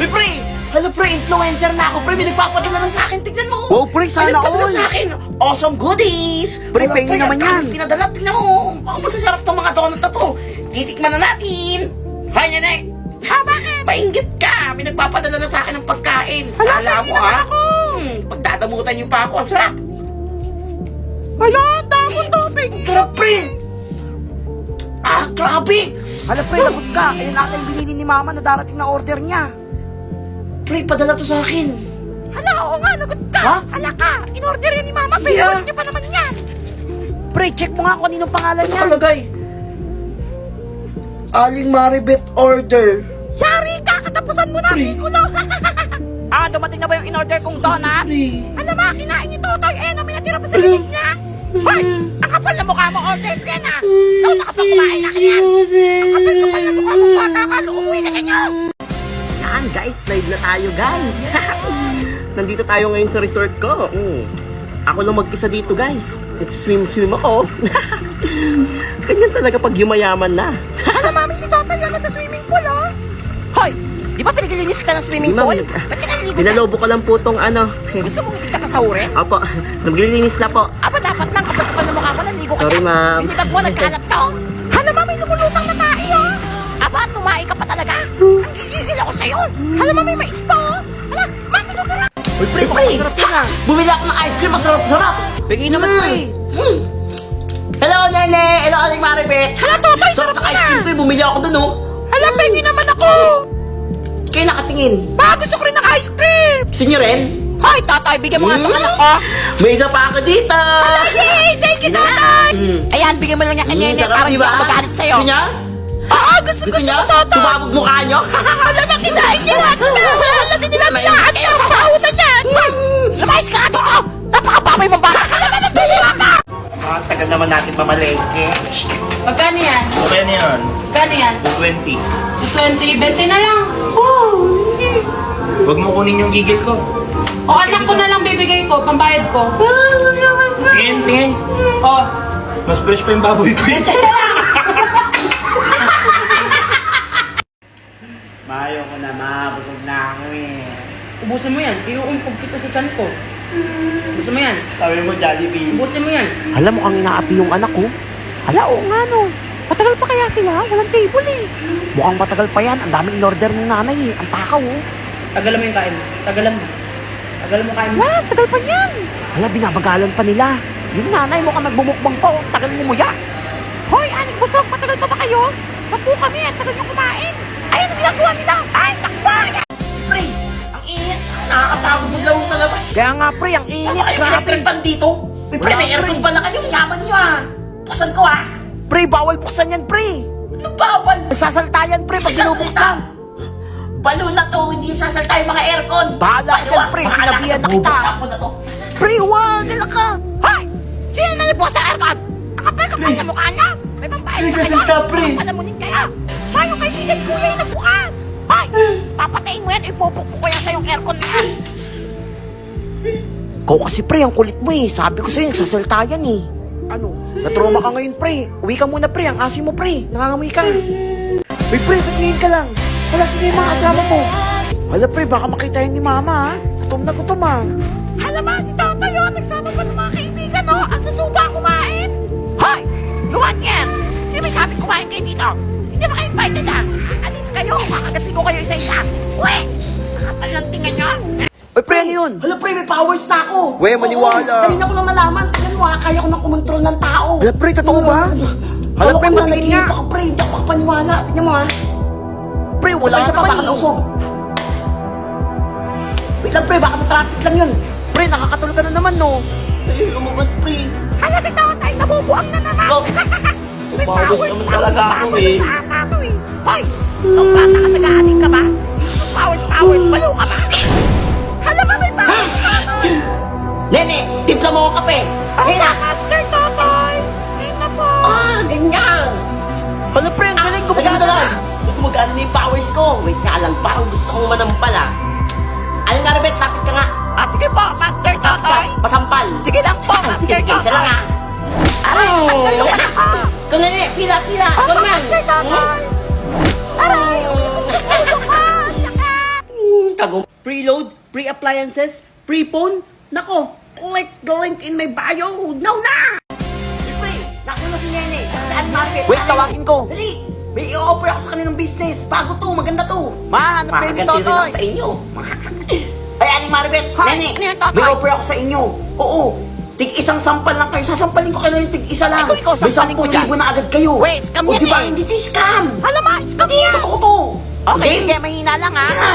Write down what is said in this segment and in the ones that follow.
Uy, pre! Hello, pre! Influencer na ako, pre! May nagpapadala na sa akin. Tignan mo! Wow, pre, sana May nagpadala all. sa akin. Awesome goodies! Pre, Hello, pengi naman ang daming yan. Pinadala, tignan mo! Baka masasarap tong mga donut na to. Titikman na natin! Hay, nene! Ha, bakit? Mainggit ka! May nagpapadala na sa akin ng pagkain. Hala mo, ha? Pagdadamutan niyo pa ako. Ang sarap! Hala, damo to, pengi. Ang sarap, pre! Ah, grabe! Hala, pre, lagot ka. Ayun ata yung binili ni mama na darating na order niya. Pre, padala to sa akin. Hala, oo nga, lagot ka. Ha? Hala ka, in-order yan ni mama. Hindi, ah. niya pa naman yan. Pre, check mo nga kung anong pangalan Ano niya. nakalagay? Aling Maribeth order. Yari ka, katapusan mo na, Pre. Piccolo. Dumating na ba yung in-order kong donut? Pre. Alam mo, kinain ni Totoy. Eh, naman natira pa sa lilig niya. Hoy, ang kapal na mukha mo, order ka na. Daw nakapagkumain na kanyan. Ang kapal na mukha mo, bata ka, umuwi ka sa inyo. Yan guys, live na tayo guys. Nandito tayo ngayon sa resort ko. Ako lang mag-isa dito guys. Nag-swim ako. Ganyan talaga pag yumayaman na. Alam, mami, si Totoy yan nasa swimming pool, oh. Hoy, di ba pinaglilinis ka ng swimming pool? Ba't ka naliligo na? Pinalobo ko lang po tong ano. Gusto mong hindi ka pasahurin? Opo, naglilinis na po. Aba, dapat lang kapag kapal na mukha mo, naligo ka Sorry, na. ma'am. Yung libag mo, nagkalat to. Hala, mami, lumulutang na tayo. Aba, tumae ka pa talaga. Ang gigigil ako sa'yo. Hala, mami, mais pa, oh. Hala, mami, tuturo. Uy, pre, baka masarap yan, ah. Bumili ako ng ice cream, masarap-sarap. Bigay naman, pre. Hello, Nene! Hello, Aling Maribeth! Hala, Totoy, sarap ng ice na. cream ko, bumili ako dun, oh. Hala, pengi naman ako. Kayo nakatingin. Ba, gusto ko rin ng ice cream. Gusto nyo rin? Hoy, Totoy, bigyan mo nga itong anak ko. May isa pa ako dito! Yay! Thank you, Totoy! Ayan, bigyan mo lang niya kanya Sarap, para di hindi ba? ako magalit sa'yo. Gusto niya? Oo, gusto niya? ko, Totoy. Sumabog mukha nyo? Alam mo, kinain niya lahat na. Alam din nila nilaan niya ang pautan niya. Lumayas ka nga dito. Napakababay mong bata ka naman. Natulunga ka. Tagal naman natin mamalengke. Magkano yan? Okay na yan. Magkano yan? 220. 20, 20 na lang. Huwag mo kunin yung gigil ko. O anak ko na lang bibigay ko, pambayad ko. Tingin, tingin. O, Mas fresh pa yung baboy ko yun. Mayo ko na, mabusog na ako eh. ubusin mo yan. Iuumpog kita sa tiyan ko. Ubusin mo yan. Sabi mo, Jollibee. Ubusin mo yan. Hala, mukhang inaapi yung anak ko. Hala, oo nga no. Matagal pa kaya sila? Walang table eh. Mukhang matagal pa yan. Ang daming in-order ng nanay eh. Ang takaw oh. Tagalan mo yung kain mo. Tagalan mo. Tagalan mo kain mo. Yan, tagal pa yan. Hala, binabagalan pa nila. Yung nanay mukhang nagbumukbang pa oh. Tagal mo muya. Hoy, aning busog, matagal pa ba kayo? 10 kami at tagal nyo kumain. Ayun ang ginagawa nila. Ay, takpa! Pre, ang init. Nakakapagod maglaro sa labas. Kaya nga pre, ang init. Ano kayo Grabe. pinagtripan dito? May pre, may aircon pala kayong yaman nyo ah. Buksan ko ah. Pre, bawal buksan yan pre. Ano bawal? Nagsasalta yan pre pag sinubuksan. Balo na to, hindi sasalta yung mga aircon. Bahala ka dyan, pre. Sinabihan na kita. Bubuksan ko na to. Pre, wag! Nila ka! Hoy! Sino na nagbukas sa aircon? Ang kapal-kapal na mukha niya! May pambayad na Nagsasalta, pre. Palamunin kaya! Hoy, yung kaibigan kuya yung nagbukas! Hoy! Papatayin mo yan! Ipupukpuk ko yan sa yung aircon na yan! Ikaw kasi pre, ang kulit mo eh. Sabi ko sa'yo, nagsasalta yan eh. Ano? Natroma ka ngayon pre. Uwi ka muna pre, ang asim mo pre. Nangangamoy ka. Uy pre, tingin ka lang. Wala sila yung mga kasama mo. Hala pre, baka makita yan ni mama ha. Gutom na gutom ha. Hala ba, si Toto yun. Nagsama pa ng mga kaibigan no. Ang susuba kumain. Hoy! Luwan yan! Sino may sabi kumain kayo dito? Hindi ba kayo invited ha? Alis kayo. Makagatin ko kayo isa-isa. Uwe! Nakapal ng tingin nyo. Uy pre, ano yun? Hala pre, may powers na ako. We, maniwala. Oo, kanina ko lang nalaman. Tingnan mo ah, kaya ko nang kumontrol ng tao. Hala pre, totoo ba? Hala pre, patingin nga. Ako pre, hindi ako makapaniwala. Tingnan mo ah. Pre, wala Isa pa, naman baka eh. nausog. Wait lang pre, baka na-traffic lang yun. Pre, nakakatulog ka na naman no. Ay, lumabas pre. Hala si Tatay, nabubuang na naman. Oh. May Powers naman talaga ako eh. Hoy, itong bata ka nag-aaling ka ba? Powers, balo ka ba? Hala ba may powers si Tatay? Nene, timpla mo ako kape. Ayun na. Master Tatay. Ayun na po. Ah, ganyan. Hala pre, ang galing ko. Maganda lang. Gumagana na yung powers ko. Wait nga lang, parang gusto kong manampal ah. Aling Arabet, lapit ka nga. Ah, sige po, Master Tatay. Pasampal. Sige lang po, Sige, Master sige, isa lang Tatay. ah. Aray, ang galing ka. Ikaw na nene, pila. Ikaw Opo, naman. Master Tatay. Aray, ulo ka. Sakit. Gago. Preload, free appliances, free phone. Nako, click the link in my bio. Now na! Pre, naku na si Nene. Saan market? Wait, tawagin ko. Dali! May i-offer ako sa kanilang business. Bago to, maganda to. Ma, ano pwede Makaganti rin Totoy? ako sa inyo. Ay, Aling Maribet, Hi, Nene, ano yun, Totoy? may offer ako sa inyo. Oo, tig-isang sampal lang kayo. Sasampalin ko kayo yung tig-isa lang. Ikaw, sampalin ko dyan. May 10,000 na agad kayo. Wait, scam O, yan diba? eh. Hindi to scam. Alam mo, scam Hindi, yan. totoo to. Okay, sige, mahina lang ha. Sige na.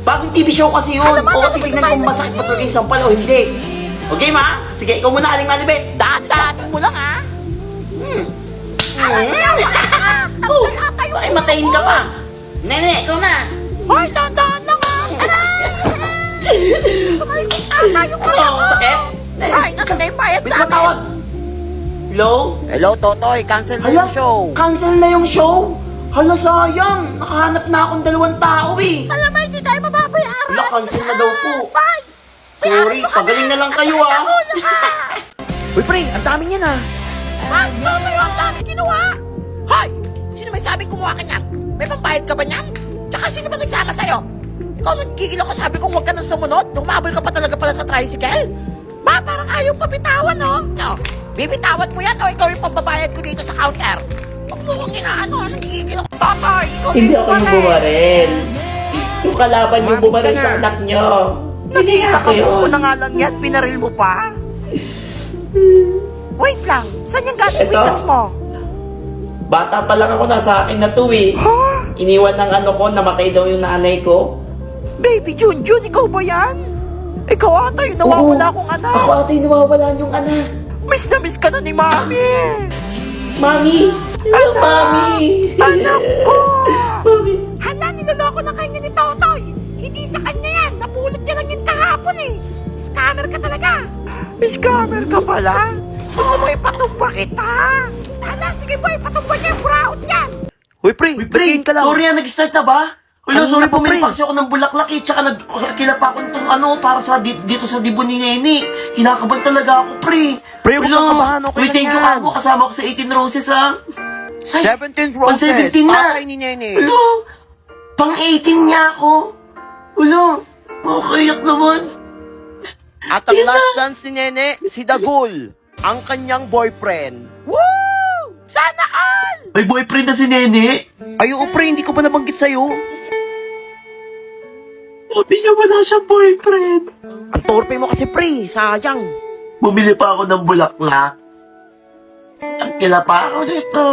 Bagong TV show kasi yun. Alam mo, Oo, tapos titignan tayo kung sa masakit pa talaga yung sampal o hindi. Okay, ma? Sige, ikaw muna, Aling Maribet. Daan-daanin mo lang ha. Oh, ay, matayin ka pa. Nene, ikaw na. Hoy, daan-daan lang ha. Tumaisip ata yung mata Ano, ko. sakit? Nene, Ay, nasa na yung bayad Bis sa amin. matawag. Hello? Hello, Totoy. Cancel mo Hala, yung show. cancel na yung show? Hala, sayang. Nakahanap na akong 2 tao eh. Alam mo, hindi tayo mababayaran. Hala, cancel na daw po. Bye. Sorry, pagaling na lang kayo ah. Uy, pre, ang dami niyan ah. Mas, Totoy, ang dami kinuha. Hoy, sino may sabing kumuha ka niyan? May pambayad ka ba niyan? Tsaka sino ba nagsama sa'yo? Ikaw nagigil ako, sabi kong huwag ka nang sumunod. Lumabol ka pa talaga pala sa tricycle. Ma, parang ayaw pabitawan, no? No, bibitawan mo yan o ikaw yung pambabayad ko dito sa counter. Huwag mo kong inaano, nagigil ako. Totoy, ikaw Hindi ako yung bumarel. Yung kalaban yung Umabot bumarel ka sa na. anak nyo. Hindi Nag-iisa ako ka yun. mo na nga lang yan, pinaril mo pa. Wait lang, saan yung galing Ito. bigas mo? Bata pa lang ako, nasa akin na to eh. Iniwan ng ano ko, namatay daw yung nanay ko. Baby Junjun, ikaw ba yan? Ikaw ata yung nawawala Oo. kong anak. Ako ate, nawawala yung anak. Miss na miss ka na ni Mami. Mami! Hello, Mami! Anak ko! Mami! Hala, niloloko na kayo ni Totoy. Hindi sa kanya yan. Napulot niya lang yung kahapon eh. Scammer ka talaga. Scammer ka pala? Gusto mo ipatumba kita? Hala, sige boy, patumba niya yung buraot yan. Uy, pre, Pre, sorry na, nag-start na ba? Wala, Kanina sorry pa, po, may pre. paksi ako ng bulaklak eh, tsaka nagkila pa ako nitong ano, para sa dito sa dibo ni Nene. Kinakabahan talaga ako, pre. Pre, huwag kang kabahan, okay Uy, lang thank you yan. ako, kasama ko sa 18 Roses, ha. 17 Pang 17 na. Patay ni Nene. Wala, pang 18 niya ako. Wala, makakayak naman. At ang Yun last na. dance ni Nene, si Dagul, ang kanyang boyfriend. Woo! Sana all! May boyfriend na si Nene. Ay, oo, pre, hindi ko pa nabanggit sa'yo. Sabi niya wala siyang boyfriend. Ang torpe mo kasi, pre, sayang. Bumili pa ako ng bulaklak. Nagkila pa ako dito.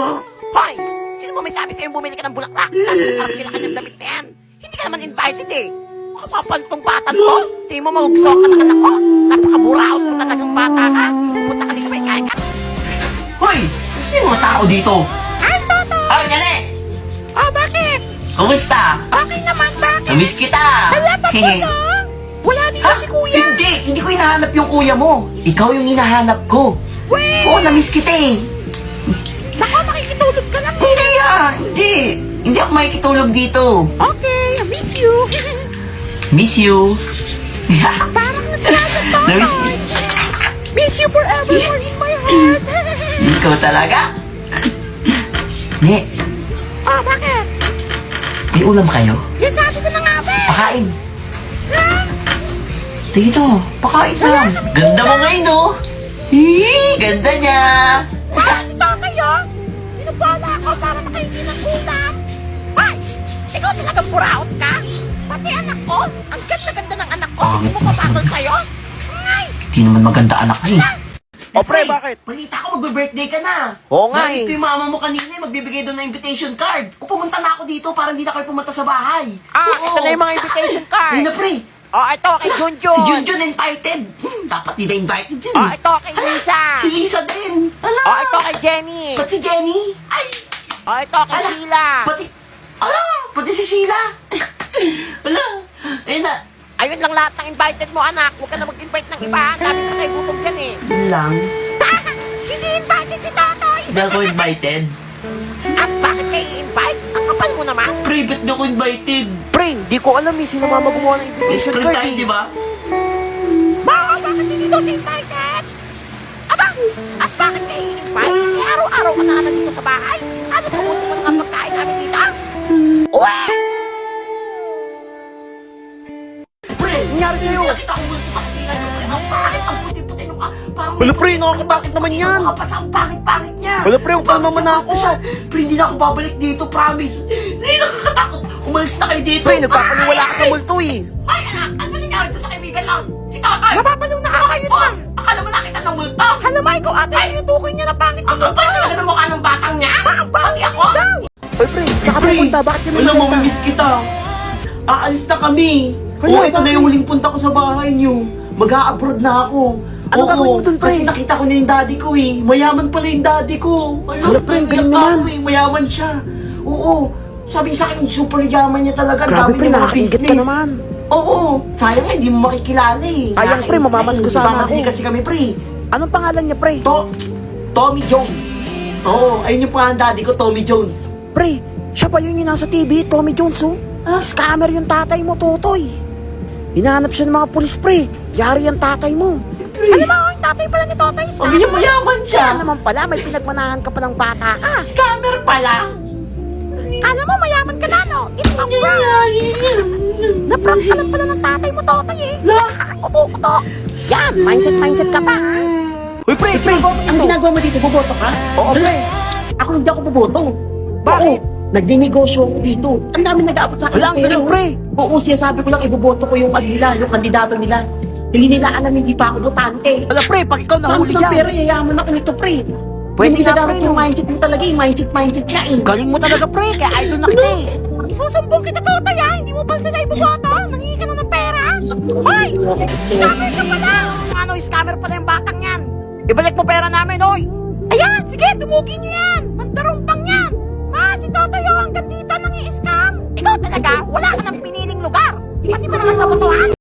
Hoy! Sino mo may sabi sa'yo bumili ka ng bulaklak? Tapos parang sila kanyang damit na yan. Hindi ka naman invited eh. Makapapantong batan ko. Tingin mo magugso ka ng anak ko. Napakaburaot mo talagang bata ka. Punta ka dito may kain ka. Hoy! Gusto yung mga tao dito? Ay, Toto! Ay, Nene! Oh, bakit? Kumusta? Okay naman, bakit? Namiss kita! Wala pa po, no? Wala dito Ha? si kuya. Hindi ko hinahanap yung kuya mo. Ikaw yung hinahanap ko. Wait! Oo, namiss kita eh. Nako, makikitulog ka lang. Hindi hindi. Hindi ako makikitulog dito. Okay, I miss you. Miss you. Parang nasilado to. Namiss Miss you forevermore in my heart. Ikaw talaga? Ne, Oh, bakit? may ulam kayo? Yan sabi ko na nga ba. Pakain. Dito, pakain lang. Ganda mo ngayon, no? Ganda niya. Ah, si Totoy, oh. Pinupala ako para makahingi ng ulam. Ay, ikaw talagang buraot ka. Pati anak ko, ang ganda-ganda ng anak ko. Hindi mo papatol sa'yo. Ay, Di naman maganda anak niya. O, pre, bakit? Balita ko, magbe-birthday ka na. Oo nga Narinig eh. ko yung mama mo kanina, magbibigay doon ng invitation card. O, pumunta na ako dito para hindi na kayo pumunta sa bahay. Oo. ito na yung mga invitation card. Ayun na, pre. Oh, ito kay Junjun. Si Junjun invited. Dapat hindi na invited yun. Oh, ito kay Lisa. Si Lisa din. Ala. Oh, ito kay Jenny. Pati si Jenny. Ay. Oh, ito kay Ala. Sheila. Pati si Sheila. Ala. Ayun na. Ayun lang lahat ng invited mo, anak. Huwag ka na mag-invite ng iba. Ang dami pa tayo gutom dyan eh. Yun lang. Hindi invited si Totoy. Hindi ako invited. At bakit kayo i-invite? Ang kapal mo naman. Pre, ba't di ako invited? Pre, di ko alam eh. Sino mama gumawa ng invitation Friend card tayo, eh. di ba? Bakit hindi daw siya invited? Aba, at bakit kayo i-invite? Eh, araw-araw ka na naman dito sa bahay. Ano sa puso mo ng pagkain namin dito? Uwe! pre. Nangyari sa'yo? Nakita ko multo sa kusina niyo, pre. Ang pangit, ang puti-puti nung parang... Wala, pre, nakakatakot naman yan. Ang pangit-pangit niya. Wala, pre, huwag ka naman ako. Pre, hindi na ako babalik dito, promise. Hindi nakakatakot. Umalis na kayo dito. Pre, nagpapaniwala ka sa multo eh. Ay, anak, ano nangyari to sa kaibigan lang? Si Tatay. Napapaliw na ako yun na. Akala mo nakita ng multo? Hala, Michael, ate, tinutukoy niya na pangit Ang kapal talaga ng mukha ng batang niya. Pati ako. Oy, pre, saan ka pupunta? Bakit kami Wala, pupunta? mamimiss kita. Aalis na kami. Hala, Oo, ito na bakit? yung huling punta ko sa bahay niyo. Mag-a-abroad na ako. Ano gagawin mo dun, pre? Kasi nakita ko na yung daddy ko eh. Mayaman pala yung daddy ko. Hala, pre, ang galing iyak naman. ako eh. Mayaman siya. Oo. Sabi sa akin, super yaman niya talaga. Ang Grabe, dami pre, niya mga nakakaingit ka business. naman. Oo. Sayang nga, hindi mo makikilala eh. Sayang, pre, Nakakainis mamamas na ko eh. sana Nagmamadali ako. kasi kami, pre. Anong pangalan niya, pre? Tommy Jones. Oo, ayun yung pangalan daddy ko, Tommy Jones. Pre, siya ba yun yung nasa TV, Tommy Jones, oh? Ah? Scammer yung tatay mo, Totoy. Hinahanap siya ng mga pulis, pre. Yari yung tatay mo. Pre. Alam mo, yung tatay pala ni Totoy, Sabi niya mayaman siya. Kaya naman pala, may pinagmanahan ka pa ng bata ka. Scammer pala. Kala mo, mayaman ka na, no? It's a prank. Na-prank ka lang pala ng tatay mo, Totoy, eh. Kuto-kuto. Yan, mindset ka pa, ha? Uy, pre, Ang ginagawa mo dito, boboto ka? Oo, pre. Ako hindi ako boboto. Bakit? Oo, nagdinegosyo ako dito. Ang dami nag-aabot sa akin. Wala, ang galing, pre. Oo, sabi ko lang iboboto ko yung nila, yung kandidato nila. Hindi nila alam, hindi pa ako botante. Wala, pre, pag ikaw nahuli Dami ng dyan. pera, yayaman ako nito, pre. Pwede Hindi nga, ginagamit pre, yung no? mindset mo talaga, yung mindset niya eh. Galing mo talaga, pre. Kaya idol na kita, eh. Isusumbong kita, Totoy, ha? Hindi mo pa sila iboboto. Nangingi ka na ng pera. Hoy! Scammer ka pala. Ano, scammer pala yung batang yan. Ibalik mo pera namin, hoy. Ayan, sige, dumugin niyo yan. Mandarumpang yan. Si Totoy, hanggang dito nang i-scam. Ikaw talaga, wala ka ng piniling lugar. Pati ba naman sa botohan?